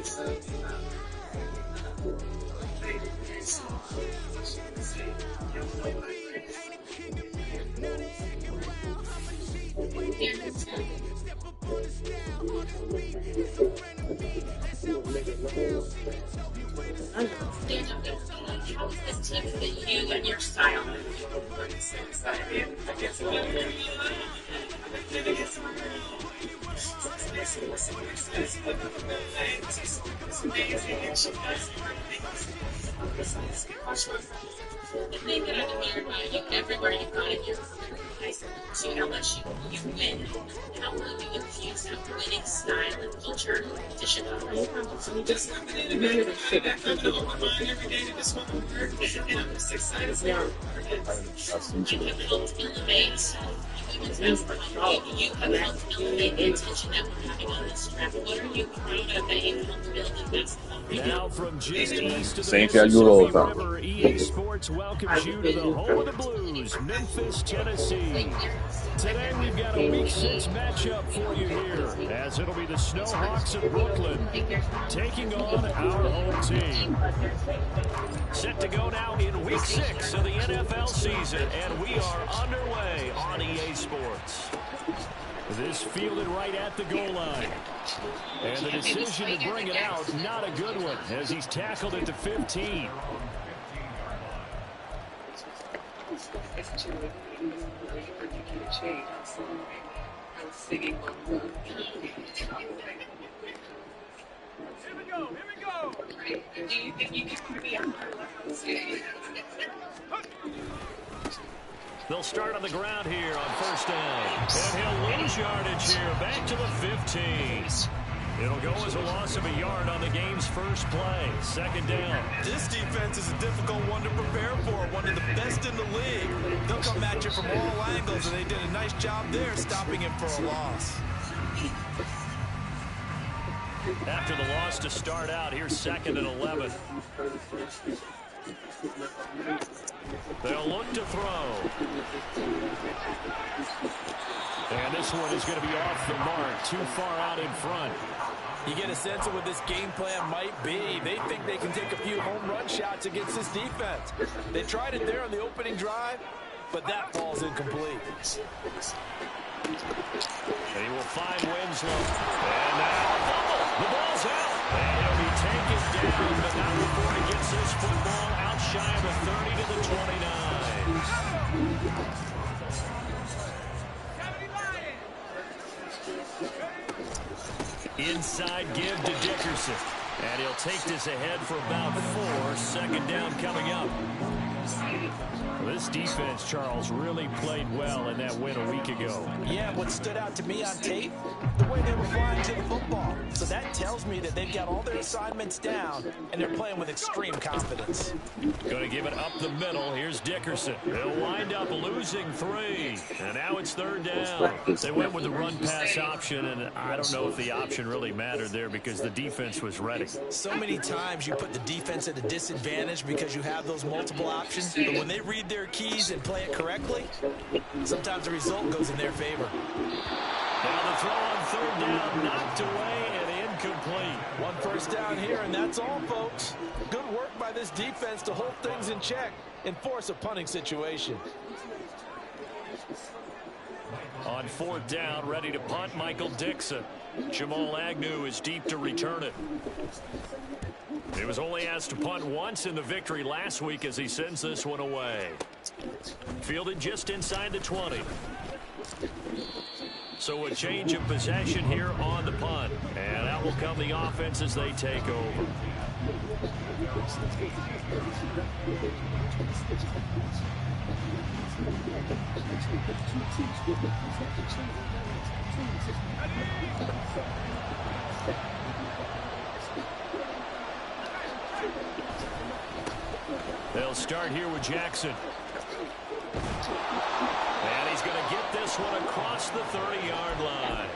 How does this team fit you and your style? The thing that I've admired about you everywhere you've gone in your career, I said to how much you win, how will you infuse that winning style and culture to Chicago? I'm just having an open mind every day to just want to work, and I'm just excited to work. You have helped elevate women's basketball. You have helped elevate the attention that we're having on this track. What are you proud of that you've helped build in basketball? Now from just east of the Mississippi River, EA Sports welcomes you to the home of the Blues, Memphis, Tennessee. Today we've got a Week 6 matchup for you here, as it'll be the Snowhawks of Brooklyn taking on our home team. Set to go now in Week 6 of the NFL season, and we are underway on EA Sports. This fielded right at the goal line. And the decision to bring it out, not a good one, as he's tackled at the 15. Here we go. Do you think you can be on They'll start on the ground here on first down. And he'll lose yardage here, back to the 15. It'll go as a loss of a yard on the game's first play. Second down. This defense is a difficult one to prepare for, one of the best in the league. They'll come at you from all angles, and they did a nice job there stopping him for a loss. After the loss to start out, here's 2nd and 11. They'll look to throw. And this one is going to be off the mark, too far out in front. You get a sense of what this game plan might be. They think they can take a few home run shots against this defense. They tried it there on the opening drive, but that falls incomplete. They will find Winslow. And now a fumble. The ball's out. And he'll be taken down, but not before he gets this football out shy of the 30 to the 29. Inside give to Dickerson. And he'll take this ahead for about 4. Second down coming up. This defense, Charles, really played well in that win a week ago. Yeah, what stood out to me on tape, the way they were flying to the football. So that tells me that they've got all their assignments down, and they're playing with extreme confidence. Going to give it up the middle. Here's Dickerson. They'll wind up losing 3. And now it's third down. They went with the run-pass option, and I don't know if the option really mattered there because the defense was ready. So many times you put the defense at a disadvantage because you have those multiple options, but when they read their keys and play it correctly, sometimes the result goes in their favor. Now the throw on third down, knocked away and incomplete. One first down here, and that's all, folks. Good work by this defense to hold things in check and force a punting situation. On fourth down, ready to punt, Michael Dixon. Jamal Agnew is deep to return it. He was only asked to punt once in the victory last week as he sends this one away. Fielded just inside the 20. So a change of possession here on the punt. And out will come the offense as they take over. They'll start here with Jackson. And he's going to get this one across the 30-yard line.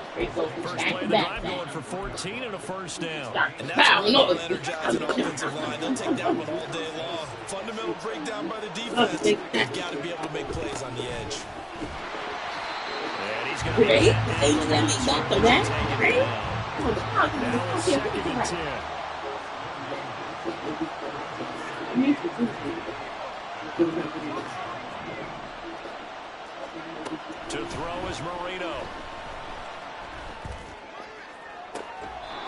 First play of the drive going for 14 and a first down. And that's an energized offensive line. They'll take that one all day long. Fundamental breakdown by the defense. They've got to be able to make plays on the edge. And he's going to get that. Now it's 2nd and 10. To throw is Marino.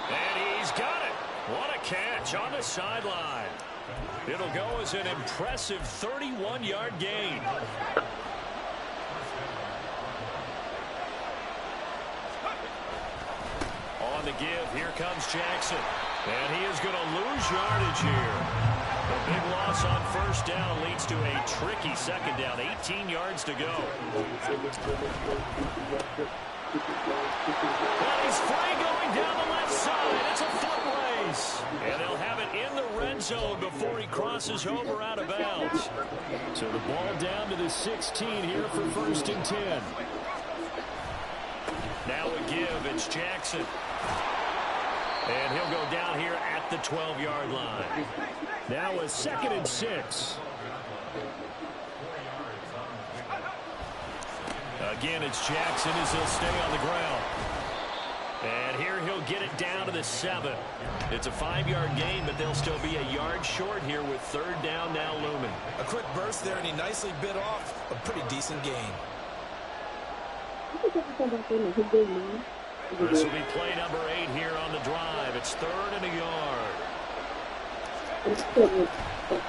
And he's got it. What a catch on the sideline. It'll go as an impressive 31-yard gain. On the give, here comes Jackson. And he is going to lose yardage here. A big loss on first down leads to a tricky second down. 18 yards to go. And he's free going down the left side. It's a foot race. And they'll have it in the red zone before he crosses over out of bounds. So the ball down to the 16 here for 1st and 10. Now a give. It's Jackson. And he'll go down here at the 12-yard line. Now a 2nd and 6. Again, it's Jackson as he'll stay on the ground. And here he'll get it down to the 7. It's a 5-yard gain, but they'll still be a yard short here with 3rd down now looming. A quick burst there, and he nicely bit off a pretty decent gain. This will be play number 8 here on the drive. It's 3rd and a yard.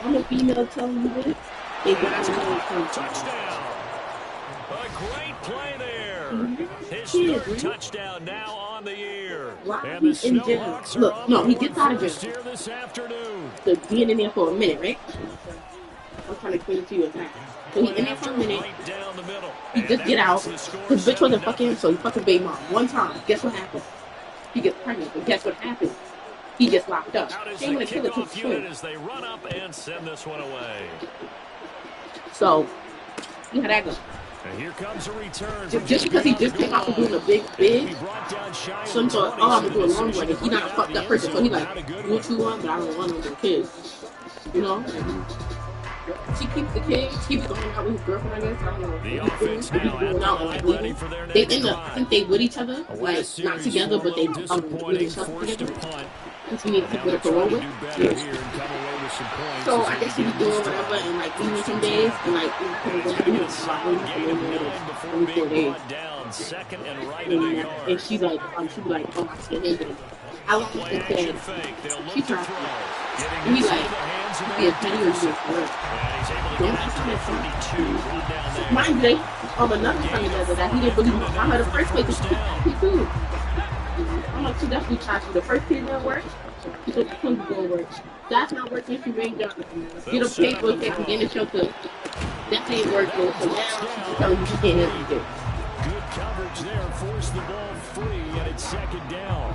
I'm a female telling you this. Touchdown. A great play there. His 3rd touchdown now on the year. And the Snowhawks are on no, he the gets out of first jail here this afternoon. So being in there for a minute, right? I'm trying to explain it to you as fast. So he in there for a minute. Right down the middle. He just get out. His bitch wasn't fucking him, so he fucking baby mom. One time. Guess what happened? He gets pregnant. But guess what happened? He gets locked up. They the kickoff unit as they run up and send this one away. So, see how that goes. And here comes a return. Just because he just came out from doing a big, so he thought, oh, I'm going to do a long one. He's not a fucked up person. So he's like, do what you want, but I don't want no kids. You know? She keeps the kids. He's going out with his girlfriend, I guess. I don't know. The offense now going out and like leaving. They end up, I think they with each other. Like, not together, but they with each other together. Because he needs to get a parole with. So I guess he was doing whatever and like leaving some days and like he was going to go to 4 days. And she's like, oh, I see him. I like to say, she tried to. And he's like, yeah, Penny was just work. Don't you try to. Mind you, another time that he didn't believe me. I heard the first place is he too. I'm like, she definitely tried to. The first kid didn't work. She said, the twins will work. That's not working. She ain't done. Get a paper, take a game to show to. That ain't working. So now she's telling you she can't help you. Good coverage there. Force the ball free, and it's 2nd down.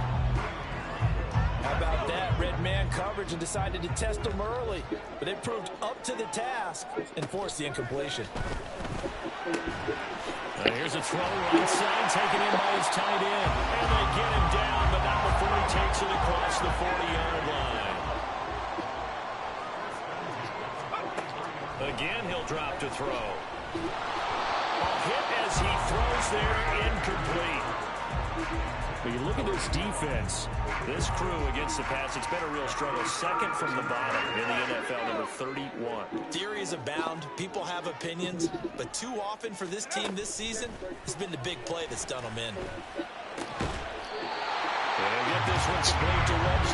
How about that? Red man coverage and decided to test him early. But it proved up to the task and forced the incompletion. Here's a throw right side, taken in by his tight end. And they get him down, but not before he takes it across the 40-yard line. Again, he'll drop to throw. A hit as he throws there, incomplete. When you look at this defense, this crew against the pass, it's been a real struggle. 2nd from the bottom in the NFL, number 31. Theories abound. People have opinions. But too often for this team this season, it's been the big play that's done them in. They'll get this one splayed to Regs.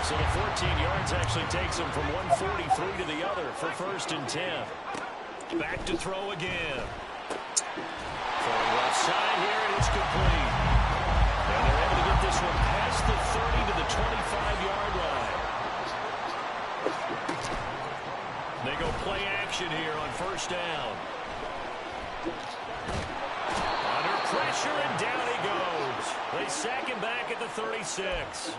So the 14 yards actually takes him from 143 to the other for 1st and 10. Back to throw again. Throwing left side here, and it's complete. And they're able to get this one past the 30 to the 25-yard line. They go play action here on 1st down. Under pressure, and down he goes. They sack him back at the 36.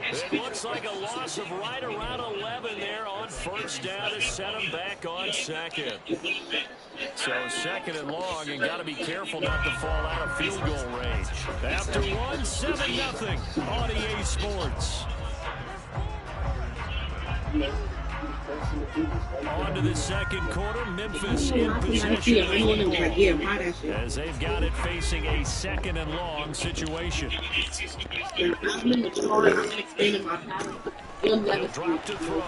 It looks like a loss of right around 11 there on 1st down to set him back on 2nd. So 2nd and long, and got to be careful not to fall out of field goal range. After one, 7-0 on EA Sports. On to the second quarter, Memphis in possession as they've got it facing a 2nd and long situation. He'll Drop to throw.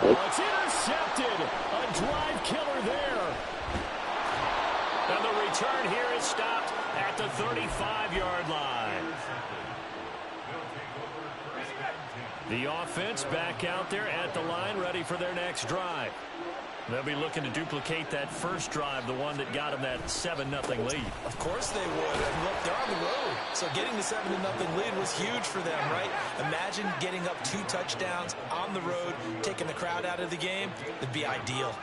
Oh, it's intercepted. A drive killer there. And the return here is stopped at the 35-yard line. The offense back out there at the line, ready for their next drive. They'll be looking to duplicate that first drive, the one that got them that 7-0 lead. Of course they would. And look, they're on the road. So getting the 7-0 lead was huge for them, right? Imagine getting up 2 touchdowns on the road, taking the crowd out of the game. It'd be ideal.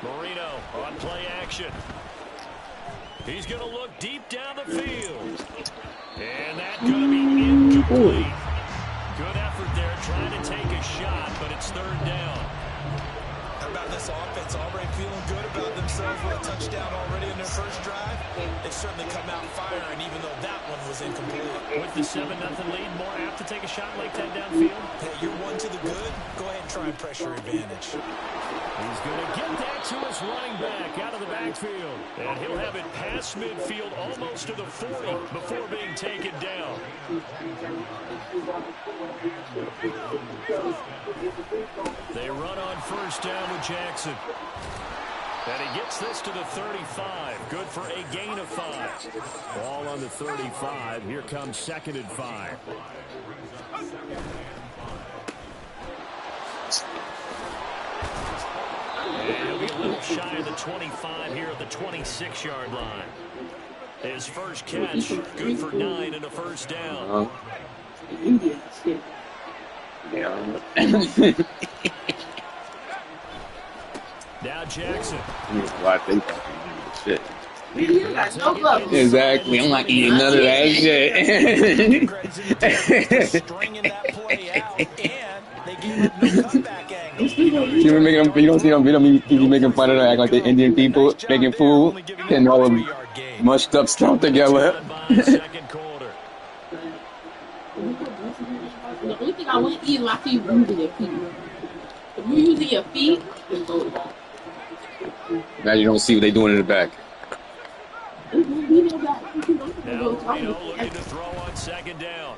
Marino on play action. He's going to look deep down the field. And that's going to be incomplete. Good effort there trying to take a shot, but it's 3rd down. How about this offense already feeling good about themselves with a touchdown already in their first drive? They've certainly come out firing, even though that one was incomplete. With the 7-0 lead, more apt to take a shot like that downfield? Hey, you're one to the good. Go ahead and try and pressure advantage. He's going to get that to his running back out of the backfield. And he'll have it past midfield almost to the 40 before being taken down. They run on 1st down with Jackson. And he gets this to the 35. Good for a gain of 5. Ball on the 35. Here comes 2nd and 5. And he'll be a little shy of the 25 here at the 26-yard line. His first catch, good for 9 and a 1st down. Now Jackson. Shit. Exactly. I'm not eating none of that shit. Stringing that play out, and they gave up no comeback angle. You don't see them video people making fun of them, act like the Indian people making food and all of them mushed up stuff together. The only thing I want to eat is my feet using your feet. If you're using your feet, then go back. Now you don't see what they're doing in the back. Now Reno looking to throw on 2nd down.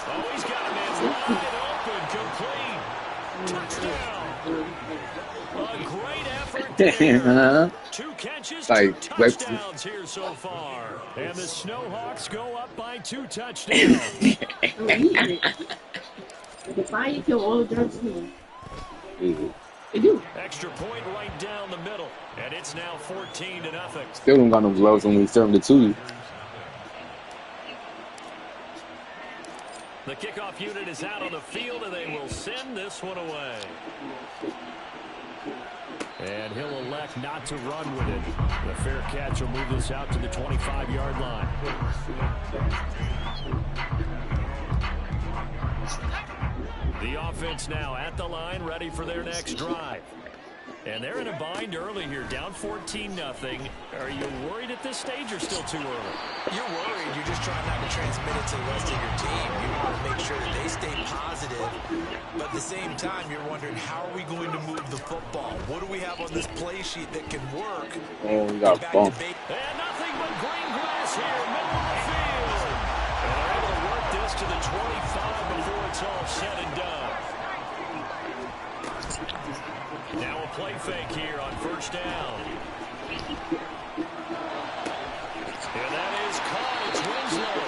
Oh, he's got a man wide open, complete. Touchdown. A great effort. 2 catches, 2 touchdowns here so far. And the Snowhawks go up by 2 touchdowns. Defy kill all the drugs here. They do. Extra point right down the middle. And it's now 14-0. Still don't got no gloves when we serve it to you. The kickoff unit is out on the field, and they will send this one away. And he'll elect not to run with it. The fair catch will move this out to the 25-yard line. The offense now at the line, ready for their next drive. And they're in a bind early here, down 14-0. Are you worried at this stage or still too early? You're worried. You're just trying not to transmit it to the rest of your team. You want to make sure that they stay positive. But at the same time, you're wondering, how are we going to move the football? What do we have on this play sheet that can work? Oh, we got a bump. And nothing but green grass here, middle of the field. And they're able to work this to the 25 before it's all said and done. Now a play fake here on 1st down. And that is caught. It's Winslow.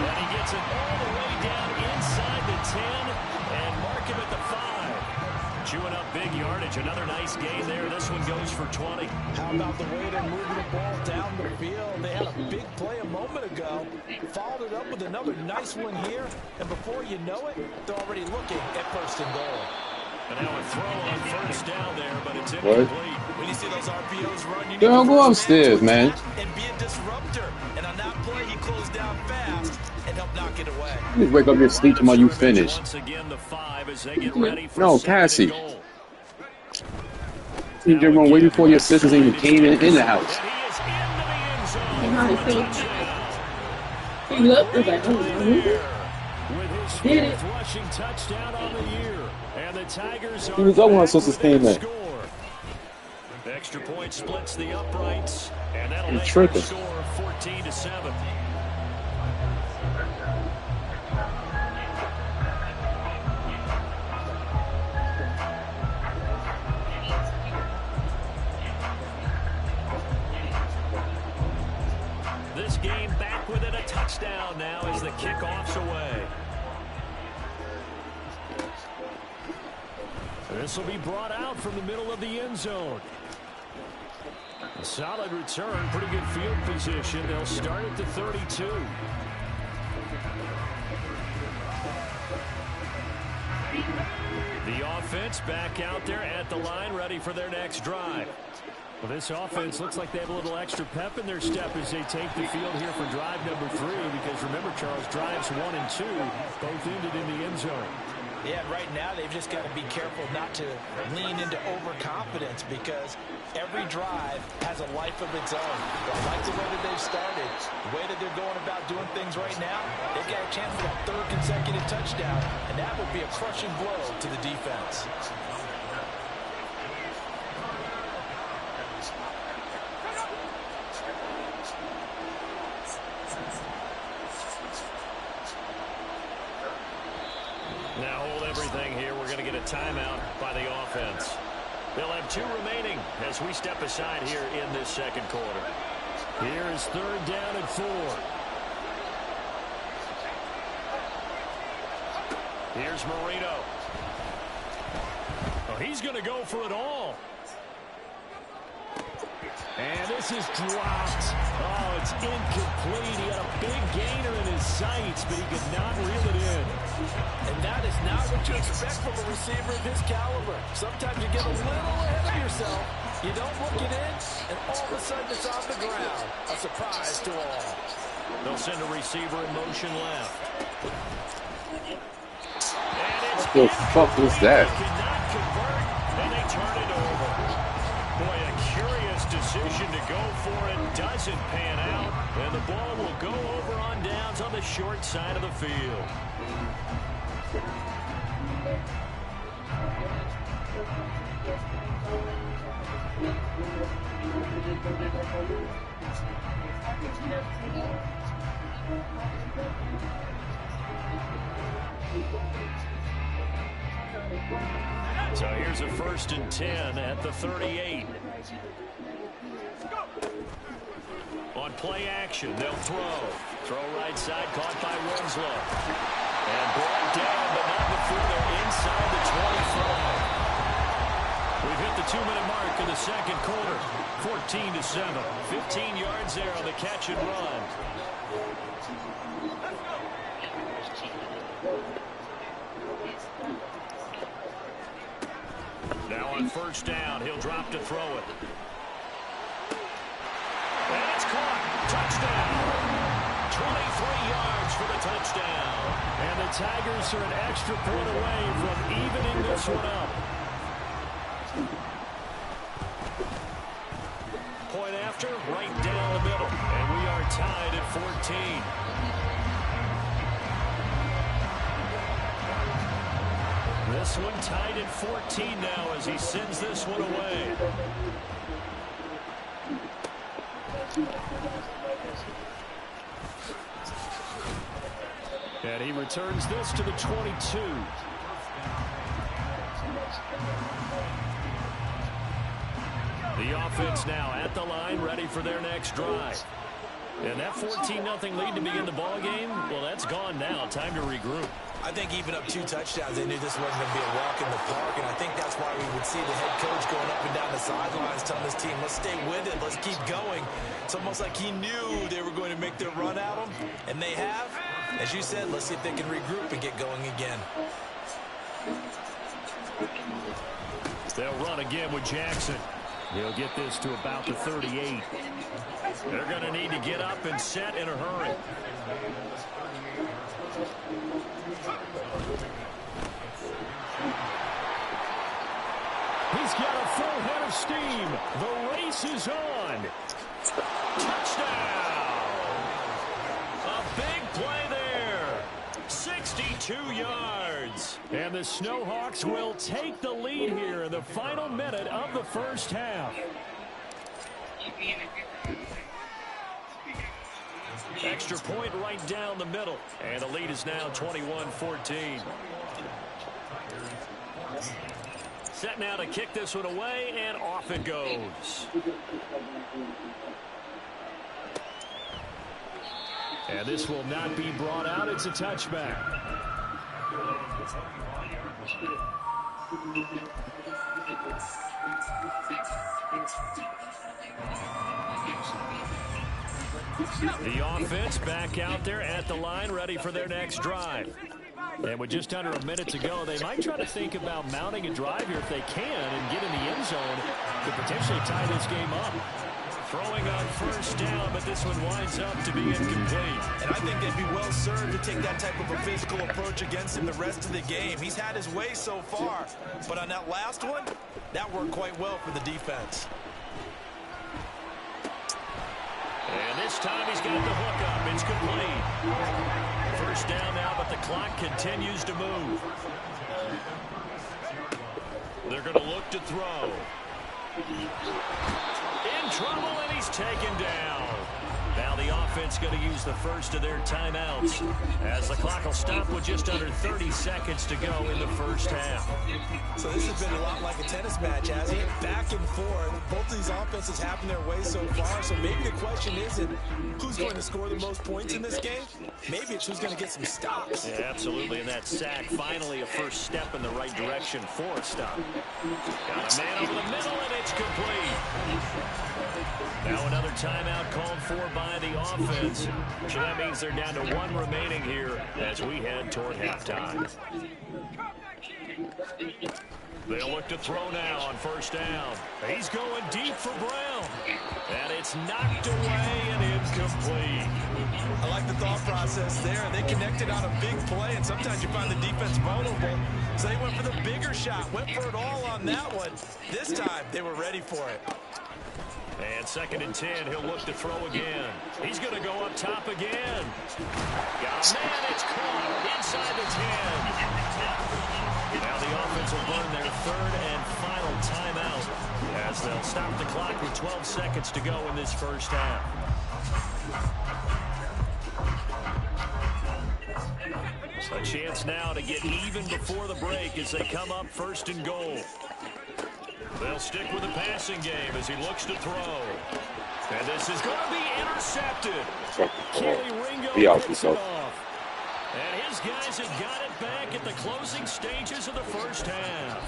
And he gets it all the way down inside the 10 and mark him at the 5. Chewing up big yardage. Another nice gain there. This one goes for 20. How about the way they're moving the ball down the field? They had a big play a moment ago. Followed it up with another nice one here. And before you know it, they're already looking at 1st and goal. And now a throw on 1st down there, but it's incomplete. When you see those RPOs run, you Don't go upstairs, man. And be a disruptor. And on that play, he closed down fast and helped knock it away. You just wake up your sleep while you finish. Once again, the 5 as they get ready for No, Cassie. You just run waiting for your sisters and you came in the house. He looked like, oh, with his Did it. fourth rushing touchdown on the year. And the Tigers are He was the one back supposed to within sustain a that. score. Extra point splits the uprights, and that'll You're make tripping. our score 14-7. This game back within a touchdown now as the kickoff's away. This will be brought out from the middle of the end zone. A solid return, pretty good field position. They'll start at the 32. The offense back out there at the line, ready for their next drive. Well, this offense looks like they have a little extra pep in their step as they take the field here for drive number 3, because remember, Charles, drives 1 and 2 both ended in the end zone. Yeah, right now they've just got to be careful not to lean into overconfidence, because every drive has a life of its own. I like the way that they've started, the way that they're going about doing things right now. They've got a chance for that 3rd consecutive touchdown, and that would be a crushing blow to the defense. Now hold everything here. We're going to get a timeout by the offense. They'll have 2 remaining as we step aside here in this second quarter. Here is 3rd down and 4. Here's Marino. Oh, he's going to go for it all. And this is dropped. Oh, it's incomplete. He had a big gainer in his sights, but he could not reel it in. And that is not what you expect from a receiver of his caliber. Sometimes you get a little ahead of yourself. You don't look it in, and all of a sudden it's on the ground. A surprise to all. They'll send a receiver in motion left. And it's What the fuck was that? They cannot convert, and they turn it over. Boy, a curious decision to go for it. Doesn't pan out, and the ball will go over on downs on the short side of the field. So here's a 1st and 10 at the 38. On play action, they'll throw. Throw right side, caught by Winslow. And brought down, but not before they're inside the 25. We've hit the 2-minute mark in the second quarter. 14-7. 15 yards there on the catch and run. Now on 1st down, he'll drop to throw it. And it's caught. Touchdown. 23 yards for the touchdown. And the Tigers are an extra point away from evening this one up. Point after, right down the middle. And we are tied at 14. This one tied at 14 now as he sends this one away. And he returns this to the 22. The offense now at the line, ready for their next drive. And that 14-0 lead to begin the ball game, well, that's gone now. Time to regroup. I think even up 2 touchdowns, they knew this wasn't going to be a walk in the park, and I think that's why we would see the head coach going up and down the sidelines telling his team, let's stay with it, let's keep going. It's almost like he knew they were going to make their run at him, and they have. As you said, let's see if they can regroup and get going again. They'll run again with Jackson. He'll get this to about the 38. They're going to need to get up and set in a hurry. He's got a full head of steam. The race is on. Touchdown. A big play there. 60 2 yards. And the Snowhawks will take the lead here in the final minute of the first half. Extra point right down the middle. And the lead is now 21-14. Set now to kick this one away, and off it goes. And this will not be brought out. It's a touchback. The offense back out there at the line, ready for their next drive. And with just under a minute to go, they might try to think about mounting a drive here if they can and get in the end zone to potentially tie this game up. Throwing on first down, but this one winds up to be incomplete. And I think they'd be well served to take that type of a physical approach against him the rest of the game. He's had his way so far, but on that last one, that worked quite well for the defense. And this time he's got the hook up. It's complete. First down now, but the clock continues to move. They're going to look to throw. In trouble, and he's taken down. Now the offense going to use the first of their timeouts as the clock will stop with just under 30 seconds to go in the first half. So this has been a lot like a tennis match, hasn't it? Back and forth. Both of these offenses having their way so far. So maybe the question isn't who's going to score the most points in this game. Maybe it's who's going to get some stops. Yeah, absolutely. And that sack, finally a first step in the right direction for a stop. Got a man over the middle, and it's complete. Now another timeout called for by the offense. So that means they're down to 1 remaining here as we head toward halftime. They'll look to throw now on first down. He's going deep for Brown. And it's knocked away and incomplete. I like the thought process there. They connected on a big play, and sometimes you find the defense vulnerable. So they went for the bigger shot, went for it all on that one. This time, they were ready for it. And 2nd and 10, he'll look to throw again. He's going to go up top again. Got a man, it's caught inside the 10. Now the offense will burn their 3rd and final timeout as they'll stop the clock with 12 seconds to go in this first half. A chance now to get even before the break as they come up 1st and goal. They'll stick with the passing game as he looks to throw. And this is going to be intercepted. Keely Ringo picks it off. And his guys have got it back at the closing stages of the first half.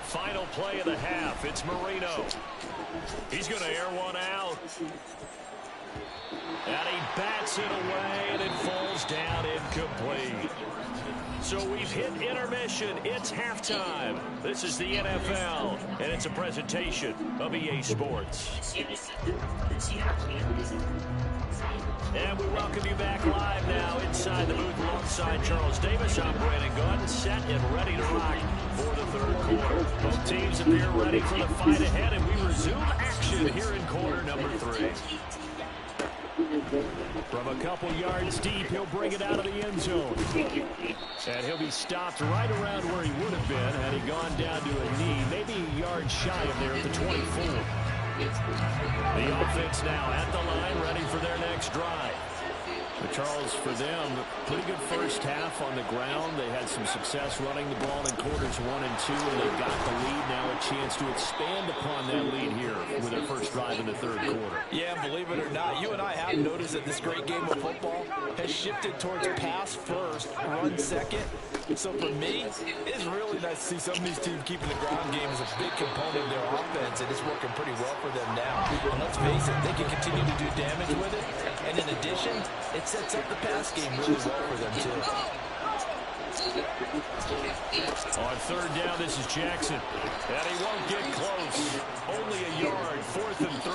Final play of the half. It's Marino. He's going to air one out. And he bats it away, and it falls down incomplete. So we've hit intermission. It's halftime. This is the NFL, and it's a presentation of EA Sports. And we welcome you back live now inside the booth alongside Charles Davis. I'm Brandon Gunn, set and ready to rock for the 3rd quarter. Both teams appear ready for the fight ahead, and we resume action here in quarter number 3. From a couple yards deep, he'll bring it out of the end zone. And he'll be stopped right around where he would have been had he gone down to a knee, maybe a yard shy of there at the 24. The offense now at the line, ready for their next drive. But Charles, for them, pretty good first half on the ground. They had some success running the ball in quarters 1 and 2, and they got the lead. Now a chance to expand upon that lead here with their first drive in the 3rd quarter. Yeah, believe it or not, you and I have noticed that this great game of football has shifted towards pass first, run second. So for me, it's really nice to see some of these teams keeping the ground game as a big component of their offense, and it's working pretty well for them now. And let's face it, they can continue to do damage with it. And in addition, it sets up the pass game really well for them, too. On 3rd down, this is Jackson. And he won't get close. Only a yard 4th and 3.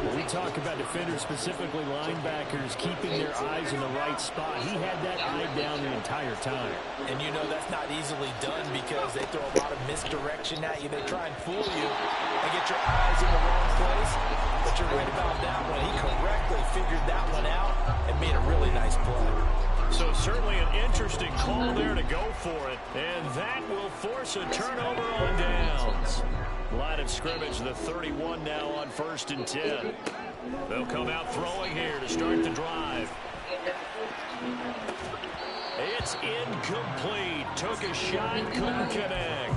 When we talk about defenders, specifically linebackers, keeping their eyes in the right spot, he had that eye down the entire time. And you know that's not easily done because they throw a lot of misdirection at you. They try and fool you and get your eyes in the wrong place. But you're right about that one. He correctly figured that one out and made a really nice play. So certainly an interesting call there to go for it. And that will force a turnover on downs. Line of scrimmage, the 31 now on 1st and 10. They'll come out throwing here to start the drive. It's incomplete. Took a shot, couldn't connect.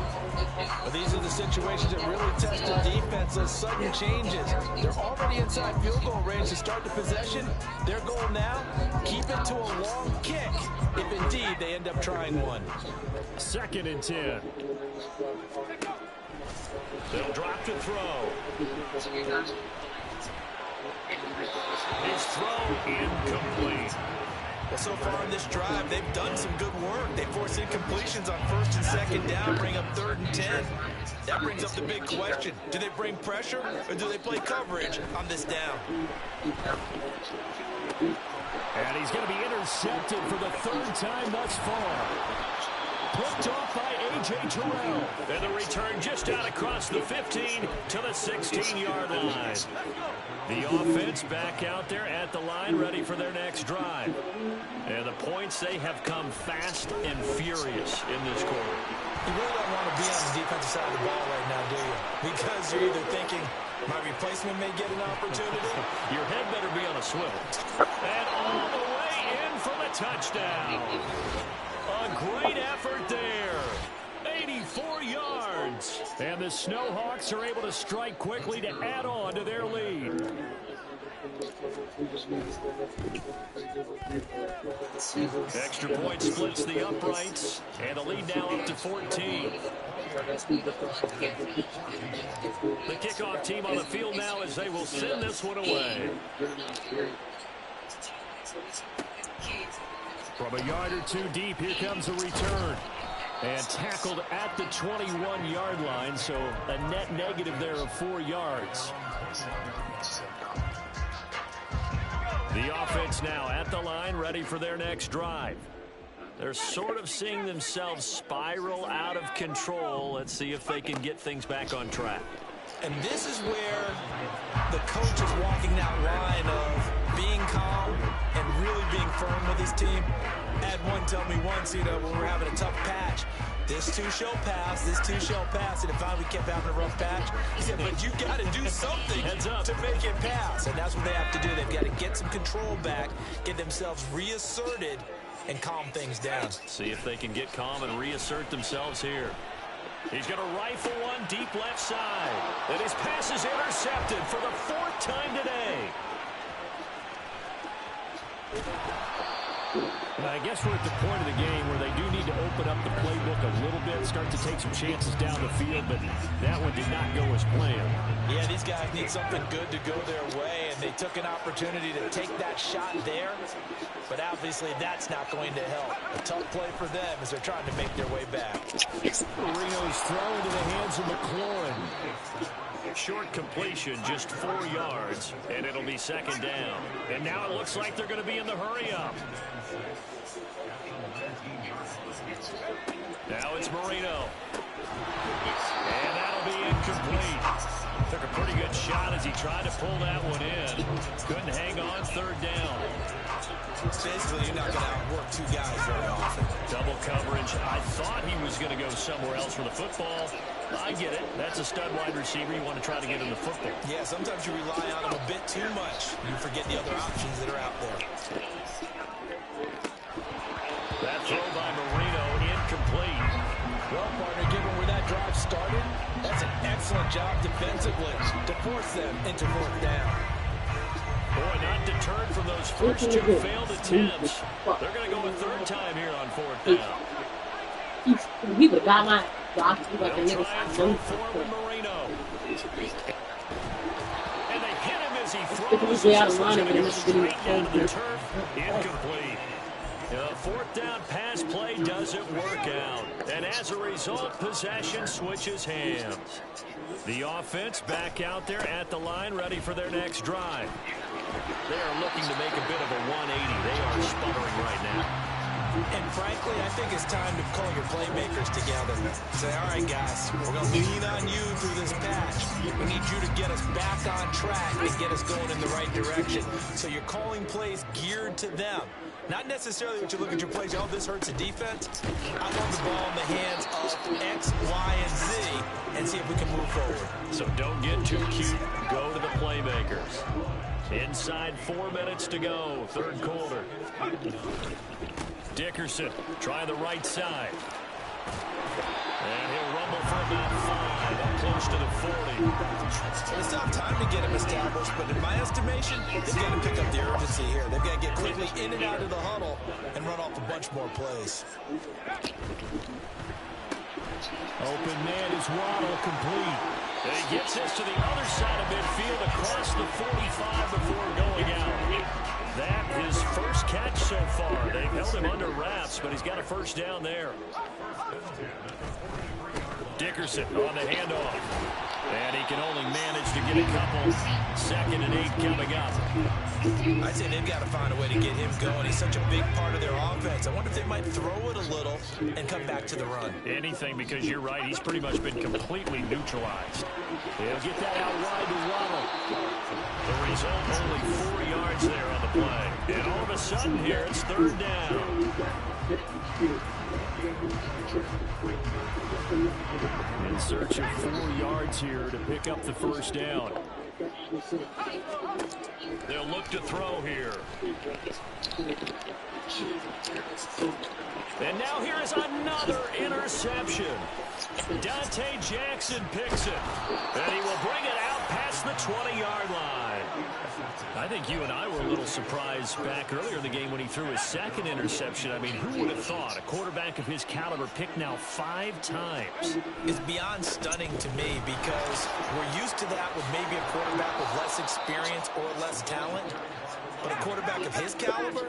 But these are the situations that really test the defense. Those sudden changes. They're already inside field goal range to start the possession. Their goal now, keep it to a long kick, if indeed they end up trying one. 2nd and 10. They'll drop to throw. His throw incomplete. Well, so far in this drive, they've done some good work. They force incompletions on 1st and 2nd down, bring up 3rd and 10. That brings up the big question. Do they bring pressure or do they play coverage on this down? And he's going to be intercepted for the 3rd time thus far. Picked off by A.J. Terrell. And the return just out across the 15 to the 16-yard line. The offense back out there at the line, ready for their next drive. And the points, they have come fast and furious in this quarter. You really don't want to be on the defensive side of the ball right now, do you? Because you're either thinking, my replacement may get an opportunity. Your head better be on a swivel. And all the way in for the touchdown. A great effort there. 84 yards. And the Snowhawks are able to strike quickly to add on to their lead. Extra point splits the uprights. And the lead now up to 14. The kickoff team on the field now as they will send this one away. From a yard or two deep, here comes a return. And tackled at the 21-yard line, so a net negative there of 4 yards. The offense now at the line, ready for their next drive. They're sort of seeing themselves spiral out of control. Let's see if they can get things back on track. And this is where the coach is walking that line of being calm and really being firm with his team. I had one tell me once, when we're having a tough patch, this too shall pass, this too shall pass. And if finally we kept having a rough patch, he said, but you got to do something to make it pass. And that's what they have to do. They've got to get some control back, get themselves reasserted, and calm things down. See if they can get calm and reassert themselves here. He's going to rifle one deep left side. And his pass is intercepted for the 4th time today. I guess we're at the point of the game where they do need to open up the playbook a little bit, start to take some chances down the field, but that one did not go as planned. Yeah, these guys need something good to go their way, and they took an opportunity to take that shot there, but obviously that's not going to help. A tough play for them as they're trying to make their way back. Marino's throw into the hands of McLaurin. Short completion, just 4 yards, and it'll be 2nd down. And now it looks like they're going to be in the hurry-up. Now it's Marino. And that'll be incomplete. Took a pretty good shot as he tried to pull that one in. Couldn't hang on, 3rd down. Basically, you're not going to outwork 2 guys very often. Double coverage. I thought he was going to go somewhere else for the football. I get it. That's a stud wide receiver. You want to try to get him the football. Yeah, sometimes you rely on him a bit too much. You forget the other options that are out there. That throw by Marino, incomplete. Well, partner, given where that drive started, that's an excellent job defensively to force them into 4th down. Boy, not deterred from those first 2 failed attempts. They're going to go a 3rd time here on 4th down. He would have got my job. They'll try and throw forward Marino. And they hit him as he throws. It's going to go straight down to the turf. Incomplete. Fourth down pass play doesn't work out. And as a result, possession switches hands. The offense back out there at the line, ready for their next drive. They are looking to make a bit of a 180. They are sputtering right now. And frankly, I think it's time to call your playmakers together. Say, all right, guys, we're going to lean on you through this patch. We need you to get us back on track and get us going in the right direction. So you're calling plays geared to them. Not necessarily what you look at your plays, oh, this hurts the defense. I want the ball in the hands of X, Y, and Z and see if we can move forward. So don't get too cute. Go to the playmakers. Inside 4 minutes to go, third quarter. Dickerson, try the right side. And he'll rumble for about 5, up close to the 40. It's not time to get him established, but in my estimation, they've got to pick up the urgency here. They've got to get quickly in and out of the huddle and run off a bunch more plays. Open man is Waddle, complete. And he gets this to the other side of midfield across the 45 before going out. That his first catch so far. They've held him under wraps, but he's got a first down there. Dickerson on the handoff. And he can only manage to get a couple. 2nd and 8 coming up. I'd say they've got to find a way to get him going. He's such a big part of their offense. I wonder if they might throw it a little and come back to the run. Anything, because you're right. He's pretty much been completely neutralized. He'll get that out wide to Waddle. The result, only 4 yards there on the play. And all of a sudden here, it's 3rd down. In search of 4 yards here to pick up the first down. They'll look to throw here. And now here is another interception. Dante Jackson picks it. And he will bring it out past the 20-yard line. I think you and I were a little surprised back earlier in the game when he threw his 2nd interception. I mean, who would have thought a quarterback of his caliber picked now 5 times? It's beyond stunning to me because we're used to that with maybe a quarterback with less experience or less talent. But a quarterback of his caliber,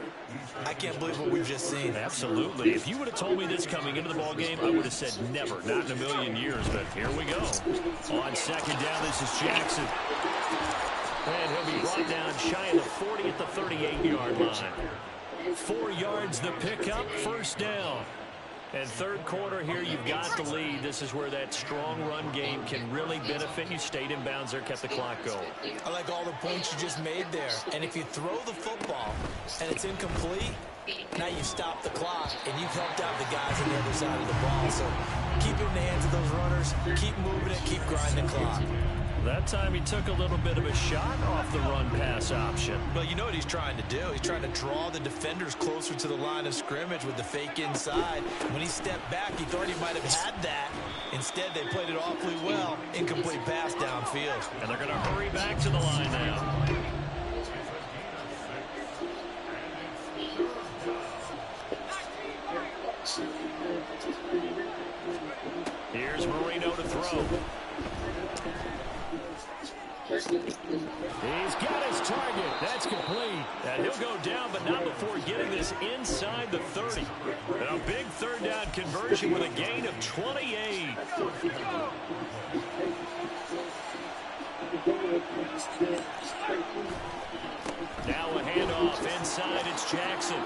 I can't believe what we've just seen. Absolutely. If you would have told me this coming into the ballgame, I would have said never, not in a million years. But here we go. On 2nd down, this is Jackson. And he'll be brought down shy of the 40 at the 38-yard line. 4 yards the pickup, first down. And third quarter here, you've got the lead. This is where that strong run game can really benefit you. Stayed in bounds there, kept the clock going. I like all the points you just made there. And if you throw the football and it's incomplete, now you stop the clock and you've helped out the guys on the other side of the ball. So keep it in the hands of those runners, keep moving it, keep grinding the clock. That time he took a little bit of a shot off the run-pass option. Well, you know what he's trying to do. He's trying to draw the defenders closer to the line of scrimmage with the fake inside. When he stepped back, he thought he might have had that. Instead, they played it awfully well. Incomplete pass downfield. And they're going to hurry back to the line now. Here's Marino to throw. He's got his target. That's complete. And he'll go down, but not before getting this inside the 30. And a big 3rd down conversion with a gain of 28. Now a handoff inside. It's Jackson.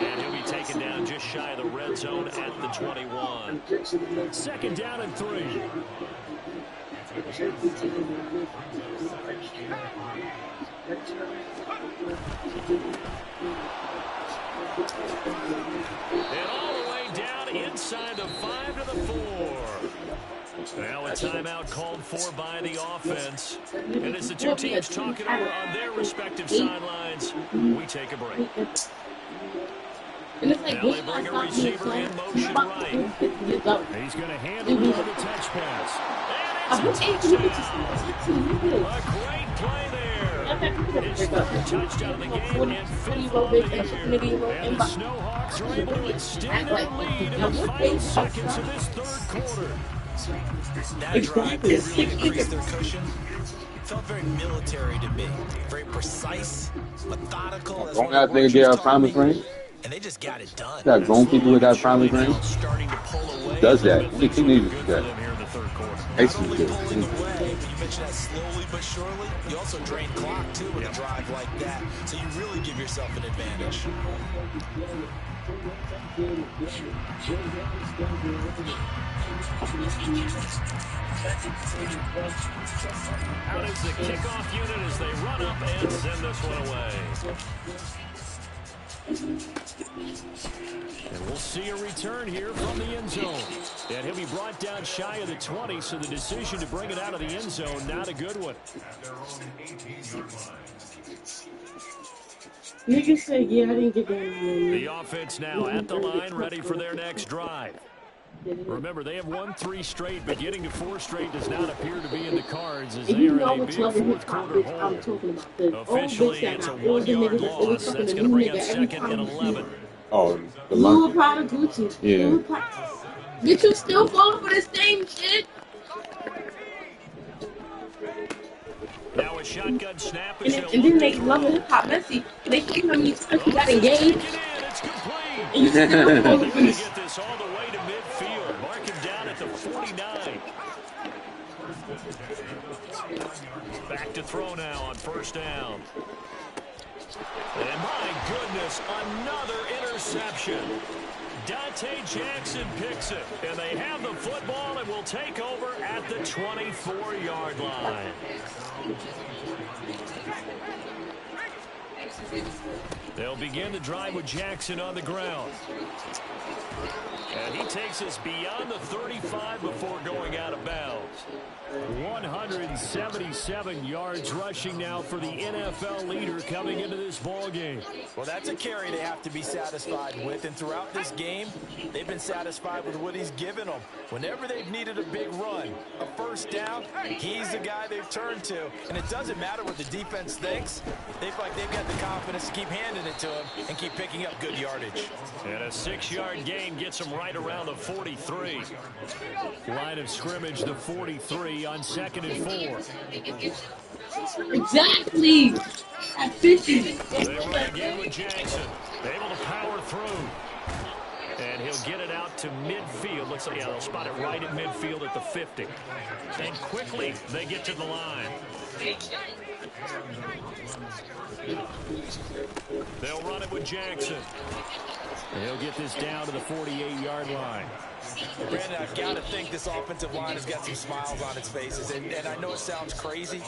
And he'll be taken down just shy of the red zone at the 21. 2nd down and 3. And all the way down inside the 5 to the 4. Now a timeout called for by the offense. And as the two teams talk it over on their respective sidelines, we take a break. Now they bring a receiver in motion right. He's going to handle it on the touch pass. And it's a touchdown. A great play there. His 3rd touchdown of the game and 5th on the year. And the Snowhawks are able to extend their lead in the final seconds of this 3rd quarter. That drive really increased their cushion. felt very military to me. Very precise, methodical, as Don't one of that the nigga workers get a taught promise me. ring? And they just got it done. That grown people with that promise Now ring it's starting to pull away does a little that. bit. Only Things looking teenagers good do for that. them here in the third quarter. Not Isis only do. pulling away, but you mentioned that slowly but surely, you also drain clock, too, with a drive like that. So you really give yourself an advantage. Out is the kickoff unit as they run up and send this one away. And we'll see a return here from the end zone. And he'll be brought down shy of the 20, so the decision to bring it out of the end zone, not a good one. Nigga said, yeah, I didn't get that. The offense now at the line, ready for their next drive. Remember, they have won 3 straight, but getting to 4 straight does not appear to be in the cards as they are in a big fourth quarter hole. Officially, it's a 1-yard loss. That's going to bring up second and 11. Oh, the Lil monkey. Prada Gucci. Yeah. Get you still falling for the same shit? Now a shotgun snap. And then they love it hip hop messy. They keep him these times he got engaged. It's complete. And you still falling They're for going to this. get this all the way to midfield. Mark him down at the 49. Back to throw now on first down. And my goodness, another interception. Dante Jackson picks it, and they have the football and will take over at the 24-yard line. They'll begin the drive with Jackson on the ground. And he takes us beyond the 35 before going out of bounds. 177 yards rushing now for the NFL leader coming into this ball game. Well, that's a carry they have to be satisfied with, and throughout this game, they've been satisfied with what he's given them. Whenever they've needed a big run, a first down, he's the guy they've turned to. And it doesn't matter what the defense thinks. They feel like they've got the confidence to keep handing it to him and keep picking up good yardage. And a 6-yard gain gets them right around the 43. Line of scrimmage, the 43 on 2nd and 4. Exactly. At 50. They run again with Jackson. Able to power through. And he'll get it out to midfield. Looks like, yeah, they'll spot it right at midfield at the 50. And quickly, they get to the line. They'll run it with Jackson. And he'll get this down to the 48-yard line. Brandon, I've got to think this offensive line has got some smiles on its faces. And I know it sounds crazy,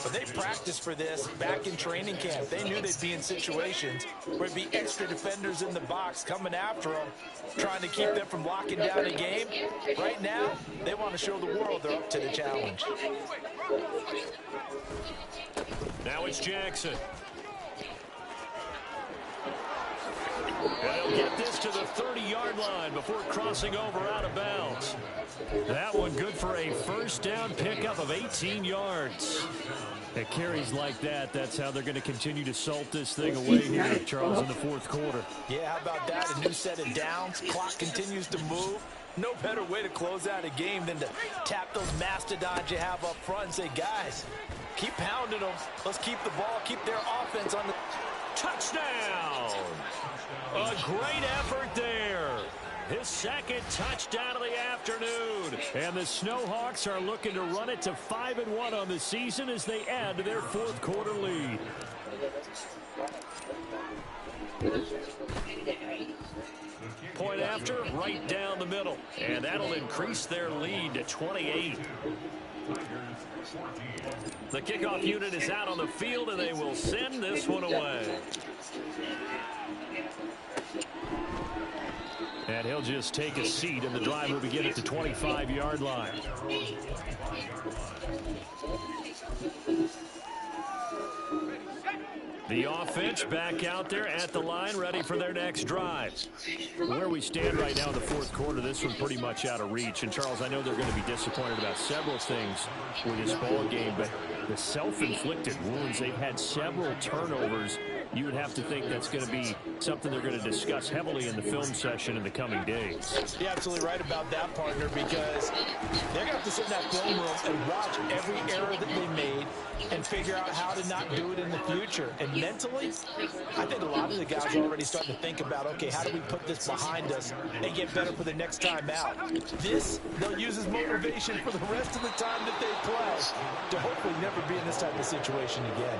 but they practiced for this back in training camp. They knew they'd be in situations where it'd be extra defenders in the box coming after them, trying to keep them from locking down a game. Right now, they want to show the world they're up to the challenge. Now it's Jackson. And he'll get this to the 30-yard line before crossing over out of bounds. That one good for a first down pickup of 18 yards. At carries like that, that's how they're going to continue to salt this thing away here, Charles, in the fourth quarter. Yeah, how about that? A new set of downs. Clock continues to move. No better way to close out a game than to tap those mastodons you have up front and say, guys, keep pounding them. Let's keep the ball, keep their offense on the... Touchdown! A great effort there. His second touchdown of the afternoon. And the Snowhawks are looking to run it to 5-1 on the season as they add to their fourth quarter lead. Point after, right down the middle. And that'll increase their lead to 28. The kickoff unit is out on the field, and they will send this one away. And he'll just take a seat, and the drive will begin at the 25-yard line. The offense back out there at the line, ready for their next drive. Where we stand right now in the fourth quarter, this one pretty much out of reach. And, Charles, I know they're going to be disappointed about several things with this ball game, but the self-inflicted wounds, they've had several turnovers. You would have to think that's going to be something they're going to discuss heavily in the film session in the coming days. You're absolutely right about that, partner, because they're going to have to sit in that film room and watch every error that they made, and figure out how to not do it in the future. And mentally, I think a lot of the guys are already starting to think about, okay, how do we put this behind us and get better for the next time out? This, they'll use as motivation for the rest of the time that they play to hopefully never be in this type of situation again.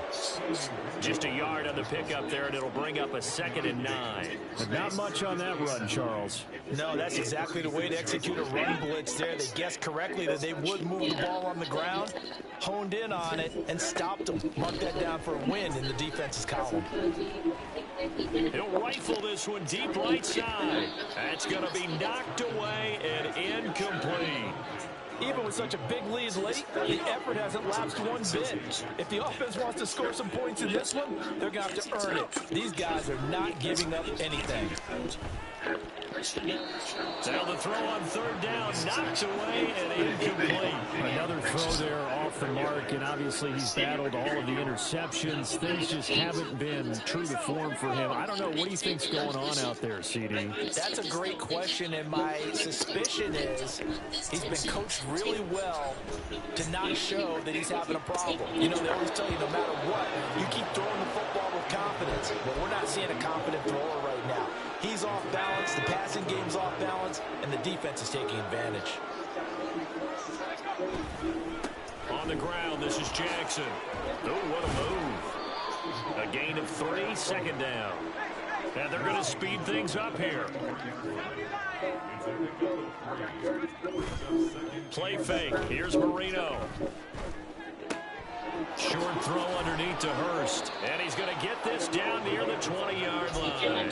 Just a yard on the pickup there, and it'll bring up a 2nd and 9. But not much on that run, Charles. No, that's exactly the way to execute a run blitz there. They guessed correctly that they would move the ball on the ground, honed in on it, and stopped them. Mark that down for a win in the defense's column. He'll rifle this one deep right side. That's going to be knocked away and incomplete. Even with such a big lead late, the effort hasn't lapsed one bit. If the offense wants to score some points in this one, they're going to have to earn it. These guys are not giving up anything. Now the throw on 3rd down, knocked away and incomplete. Another throw there off the mark, and obviously he's battled all of the interceptions. Things just haven't been true to form for him. I don't know, what do you think's going on out there, CD? That's a great question, and my suspicion is he's been coached really well to not show that he's having a problem. You know, they always tell you no matter what, you keep throwing the football with confidence. But we're not seeing a confident thrower right now. He's off balance, the passing game's off balance, and the defense is taking advantage. On the ground, this is Jackson. Oh, what a move. A gain of 3, 2nd down. And they're going to speed things up here. Play fake. Here's Marino. Short throw underneath to Hurst. And he's going to get this down near the 20-yard line.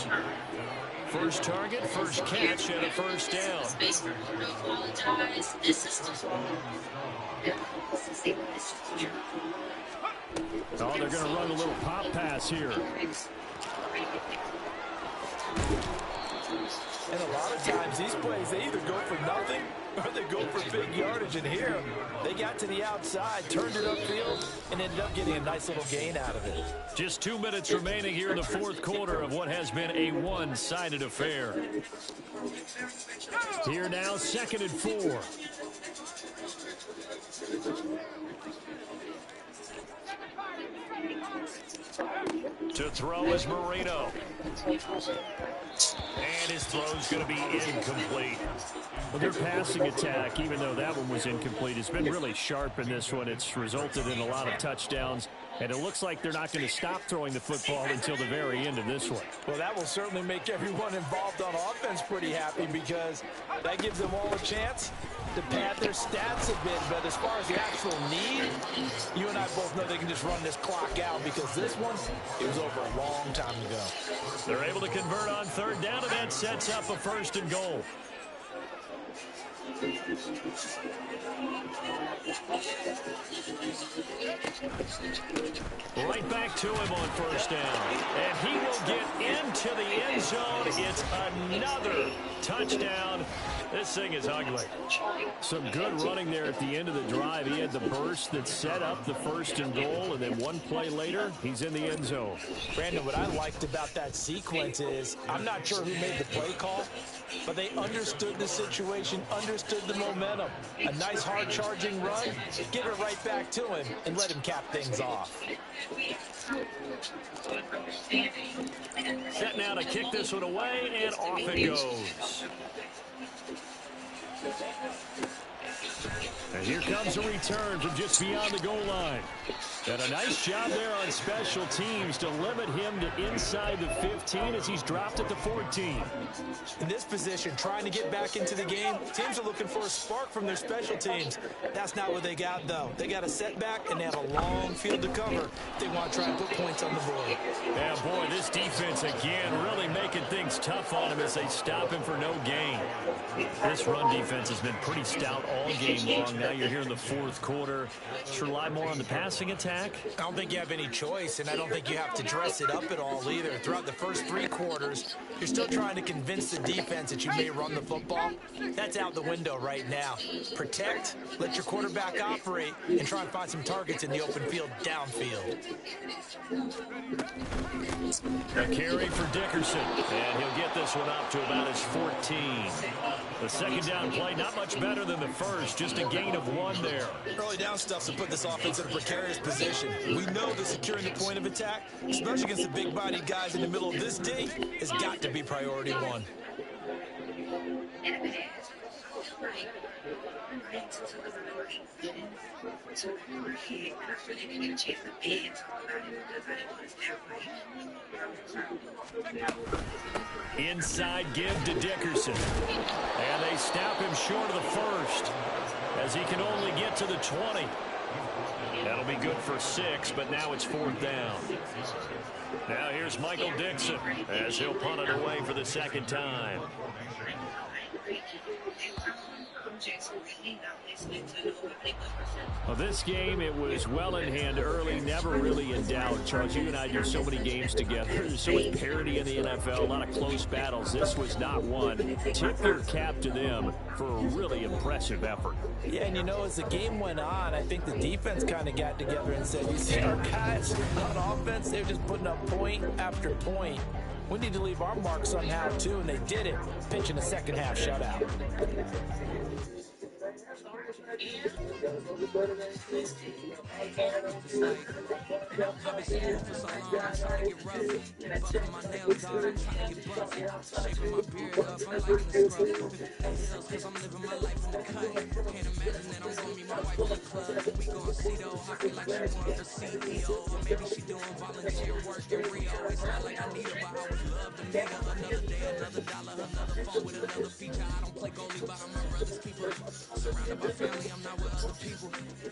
First target, first catch, and a 1st down. Oh, they're going to run a little pop pass here. And a lot of times these plays, they either go for nothing or they go for big yardage. And here, they got to the outside, turned it upfield, and ended up getting a nice little gain out of it. Just 2 minutes remaining here in the 4th quarter of what has been a one-sided affair. Here now, 2nd and 4. To throw is Marino. And his throw's going to be incomplete. Well, their passing attack, even though that one was incomplete, has been really sharp in this one. It's resulted in a lot of touchdowns, and it looks like they're not going to stop throwing the football until the very end of this one. Well, that will certainly make everyone involved on offense pretty happy, because that gives them all a chance to pad their stats a bit. But as far as the actual need, you and I both know they can just run this clock out, because this one, it was over a long time ago. They're able to convert on 3rd down, and that sets up a 1st and goal. Right back to him on 1st down. And he will get into the end zone. It's another touchdown. This thing is ugly. Some good running there at the end of the drive. He had the burst that set up the 1st and goal, and then one play later, he's in the end zone. Brandon, what I liked about that sequence is, I'm not sure who made the play call, but they understood the situation, understood the momentum. A nice hard-charging run, give it right back to him, and let him cap things off. Set now to kick this one away, and off it goes. And here comes a return from just beyond the goal line. And a nice job there on special teams to limit him to inside the 15 as he's dropped at the 14. In this position, trying to get back into the game, teams are looking for a spark from their special teams. That's not what they got, though. They got a setback, and they have a long field to cover if they want to try and put points on the board. Yeah, boy, this defense, again, really making things tough on him as they stop him for no gain. This run defense has been pretty stout all game long. Now you're here in the 4th quarter. Should rely more on the passing attack. I don't think you have any choice, and I don't think you have to dress it up at all either. Throughout the first 3 quarters, you're still trying to convince the defense that you may run the football. That's out the window right now. Protect, let your quarterback operate, and try and find some targets in the open field downfield. A carry for Dickerson, and he'll get this one up to about his 14. The second down play, not much better than the first, just a gain of 1 there. Early down stuff to put this offense in a precarious position. We know that securing the point of attack, especially against the big-bodied guys in the middle of this D, has got to be priority 1. Inside give to Dickerson. And they snap him short of the first as he can only get to the 20. That'll be good for 6, but now it's 4th down. Now here's Michael Dixon as he'll punt it away for the second time. Well, this game, it was well in hand early, never really in doubt. Charles, you and I do so many games together. There's so much parity in the NFL, a lot of close battles. This was not one. Tip your cap to them for a really impressive effort. Yeah, and you know, as the game went on, I think the defense kind of got together and said, you see our guys on offense, they're just putting up point after point. We need to leave our mark somehow, too, and they did it. Pitch in the second half shutout. Surrounded by family, I'm not with other people.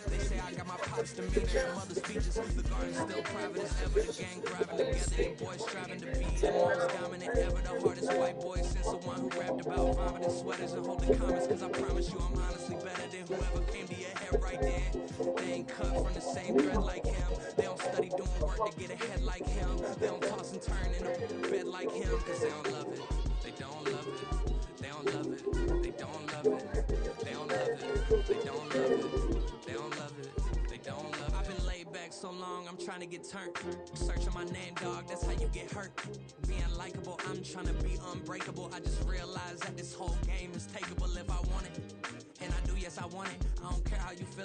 They say I got my pops demeanor and mother's features. The garden's still private as ever. The gang driving together and boys striving to be the most dominant ever. The hardest white boy since the one who rapped about vomiting sweaters and holding comments. Cause I promise you I'm honestly better than whoever came to your head right there. They ain't cut from the same thread like him. They don't study doing work to get ahead like him. They don't toss and turn in a bed like him. Cause they don't love it. They don't love it. They don't love it. They don't love it. They don't love it. They don't love it. They don't love it. They don't love it. I've been laid back so long, I'm trying to get turned. Searching my name, dog, that's how you get hurt. Being likable, I'm trying to be unbreakable. I just realized that this whole game is takeable if I want it. And I do, yes, I want it. I don't care how you feel.